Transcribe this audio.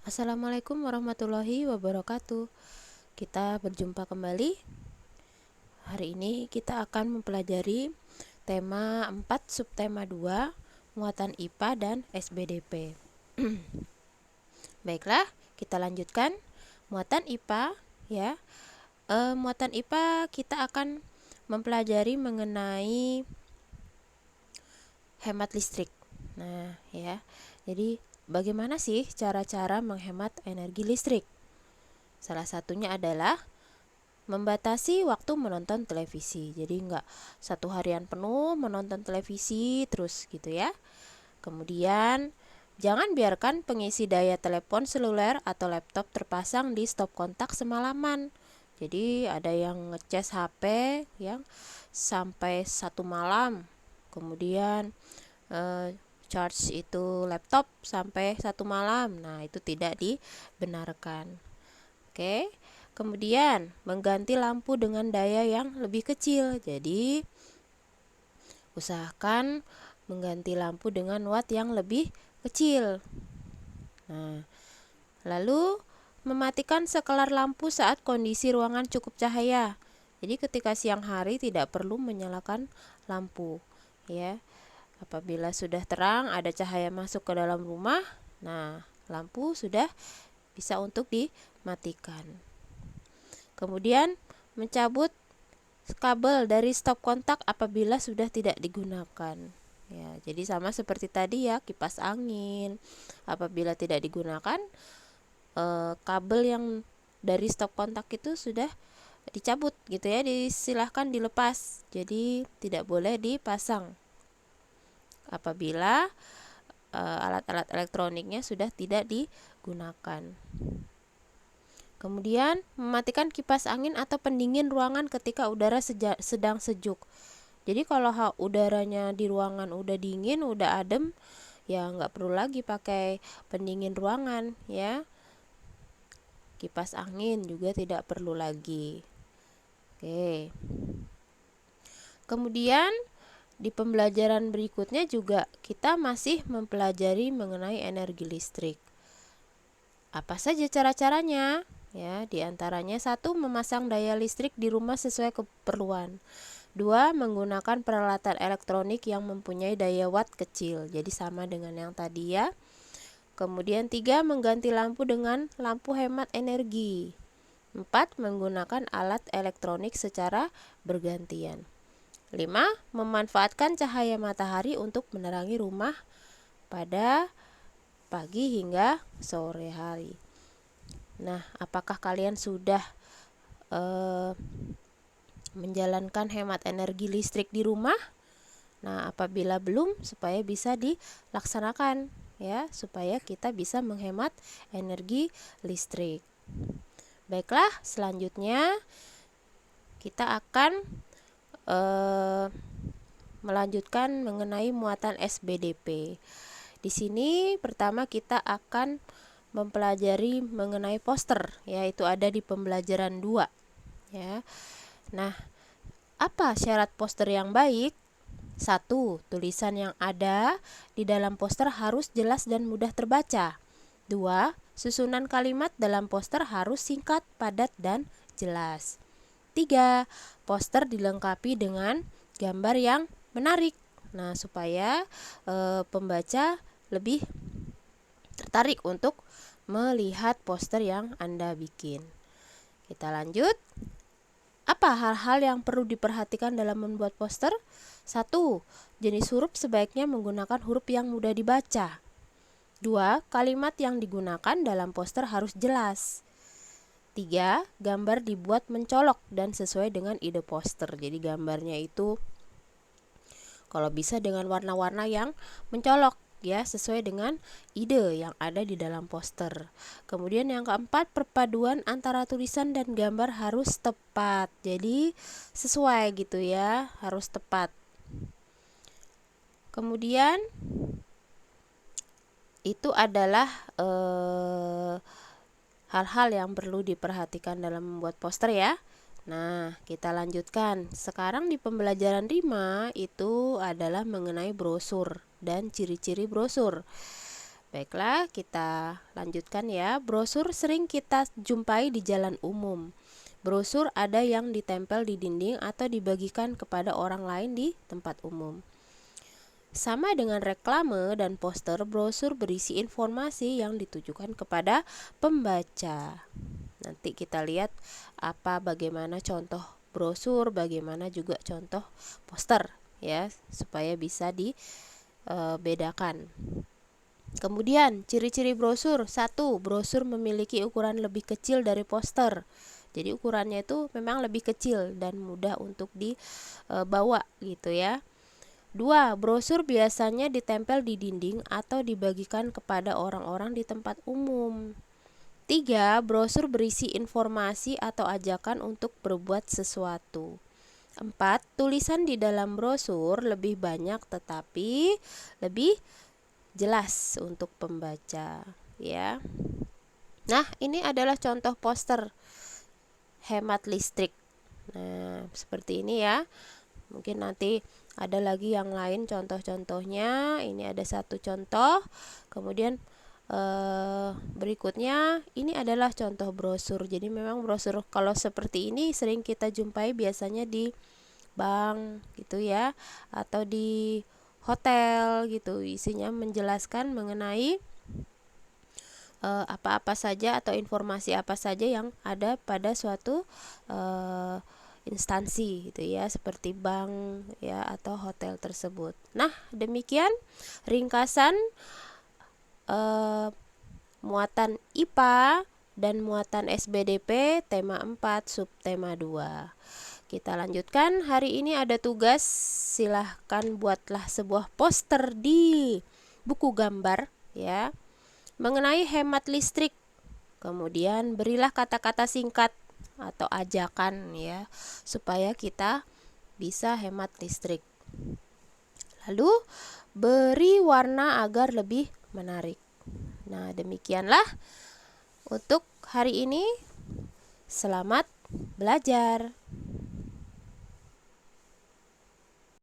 Assalamualaikum warahmatullahi wabarakatuh. Kita berjumpa kembali. Hari ini kita akan mempelajari tema 4 subtema 2, muatan IPA dan SBDP. Baiklah, kita lanjutkan muatan IPA ya. Muatan IPA kita akan mempelajari mengenai hemat listrik. Nah, ya. Jadi bagaimana sih cara-cara menghemat energi listrik? Salah satunya adalah membatasi waktu menonton televisi. Jadi nggak satu harian penuh menonton televisi terus gitu ya. Kemudian jangan biarkan pengisi daya telepon seluler atau laptop terpasang di stop kontak semalaman. Jadi ada yang ngecas HP yang sampai 1 malam. Kemudian charge itu laptop sampai 1 malam. Nah, itu tidak dibenarkan. Oke. Kemudian mengganti lampu dengan daya yang lebih kecil. Jadi usahakan mengganti lampu dengan watt yang lebih kecil. Nah, lalu mematikan sekelar lampu saat kondisi ruangan cukup cahaya. Jadi ketika siang hari tidak perlu menyalakan lampu, ya. Apabila sudah terang, ada cahaya masuk ke dalam rumah, nah lampu sudah bisa untuk dimatikan. Kemudian mencabut kabel dari stop kontak apabila sudah tidak digunakan. Ya, jadi sama seperti tadi ya, kipas angin. Apabila tidak digunakan, kabel yang dari stop kontak itu sudah dicabut gitu ya, disilahkan dilepas. Jadi tidak boleh dipasang apabila alat-alat elektroniknya sudah tidak digunakan. Kemudian mematikan kipas angin atau pendingin ruangan ketika udara sedang sejuk. Jadi kalau udaranya di ruangan udah dingin, udah adem, ya nggak perlu lagi pakai pendingin ruangan ya. Kipas angin juga tidak perlu lagi. Oke. Kemudian di pembelajaran berikutnya juga kita masih mempelajari mengenai energi listrik. Apa saja cara-caranya? Ya, diantaranya 1. Memasang daya listrik di rumah sesuai keperluan. 2. Menggunakan peralatan elektronik yang mempunyai daya watt kecil. Jadi sama dengan yang tadi ya. Kemudian 3. Mengganti lampu dengan lampu hemat energi. 4. Menggunakan alat elektronik secara bergantian. 5. Memanfaatkan cahaya matahari untuk menerangi rumah pada pagi hingga sore hari. Nah, apakah kalian sudah menjalankan hemat energi listrik di rumah? Nah, apabila belum, supaya bisa dilaksanakan ya, supaya kita bisa menghemat energi listrik. Baiklah, selanjutnya kita akan melanjutkan mengenai muatan SBDP. Di sini pertama kita akan mempelajari mengenai poster, yaitu ada di pembelajaran 2 ya. Nah, apa syarat poster yang baik? 1. Tulisan yang ada di dalam poster harus jelas dan mudah terbaca. 2. Susunan kalimat dalam poster harus singkat, padat, dan jelas. 3. Poster dilengkapi dengan gambar yang menarik. Nah, supaya pembaca lebih tertarik untuk melihat poster yang Anda bikin. Kita lanjut. Apa hal-hal yang perlu diperhatikan dalam membuat poster? 1. Jenis huruf sebaiknya menggunakan huruf yang mudah dibaca. 2. Kalimat yang digunakan dalam poster harus jelas. 3. Gambar dibuat mencolok dan sesuai dengan ide poster. Jadi gambarnya itu kalau bisa dengan warna-warna yang mencolok ya, sesuai dengan ide yang ada di dalam poster. Kemudian yang keempat, perpaduan antara tulisan dan gambar harus tepat. Jadi sesuai gitu ya, harus tepat. Kemudian itu adalah hal-hal yang perlu diperhatikan dalam membuat poster ya. Nah, kita lanjutkan. Sekarang di pembelajaran 5 itu adalah mengenai brosur dan ciri-ciri brosur. Baiklah, kita lanjutkan ya. Brosur sering kita jumpai di jalan umum. Brosur ada yang ditempel di dinding atau dibagikan kepada orang lain di tempat umum. Sama dengan reklame dan poster, brosur berisi informasi yang ditujukan kepada pembaca. Nanti kita lihat bagaimana contoh brosur, bagaimana juga contoh poster ya, supaya bisa dibedakan. Kemudian ciri-ciri brosur. 1. Brosur memiliki ukuran lebih kecil dari poster. Jadi ukurannya itu memang lebih kecil dan mudah untuk dibawa gitu ya. 2. Brosur biasanya ditempel di dinding atau dibagikan kepada orang-orang di tempat umum. 3. Brosur berisi informasi atau ajakan untuk berbuat sesuatu. 4. Tulisan di dalam brosur lebih banyak tetapi lebih jelas untuk pembaca ya. Nah, ini adalah contoh poster hemat listrik. Nah, seperti ini ya. Mungkin nanti ada lagi yang lain contoh-contohnya. Ini ada satu contoh. Kemudian berikutnya ini adalah contoh brosur. Jadi memang brosur kalau seperti ini sering kita jumpai biasanya di bank gitu ya, atau di hotel gitu. Isinya menjelaskan mengenai apa-apa saja atau informasi apa saja yang ada pada suatu instansi gitu ya, seperti bank ya atau hotel tersebut. Nah, demikian ringkasan muatan IPA dan muatan SBDP tema 4 subtema 2. Kita lanjutkan. Hari ini ada tugas, silahkan buatlah sebuah poster di buku gambar ya mengenai hemat listrik. Kemudian berilah kata-kata singkat atau ajakan ya supaya kita bisa hemat listrik. Lalu beri warna agar lebih menarik. Nah, demikianlah untuk hari ini. Selamat belajar.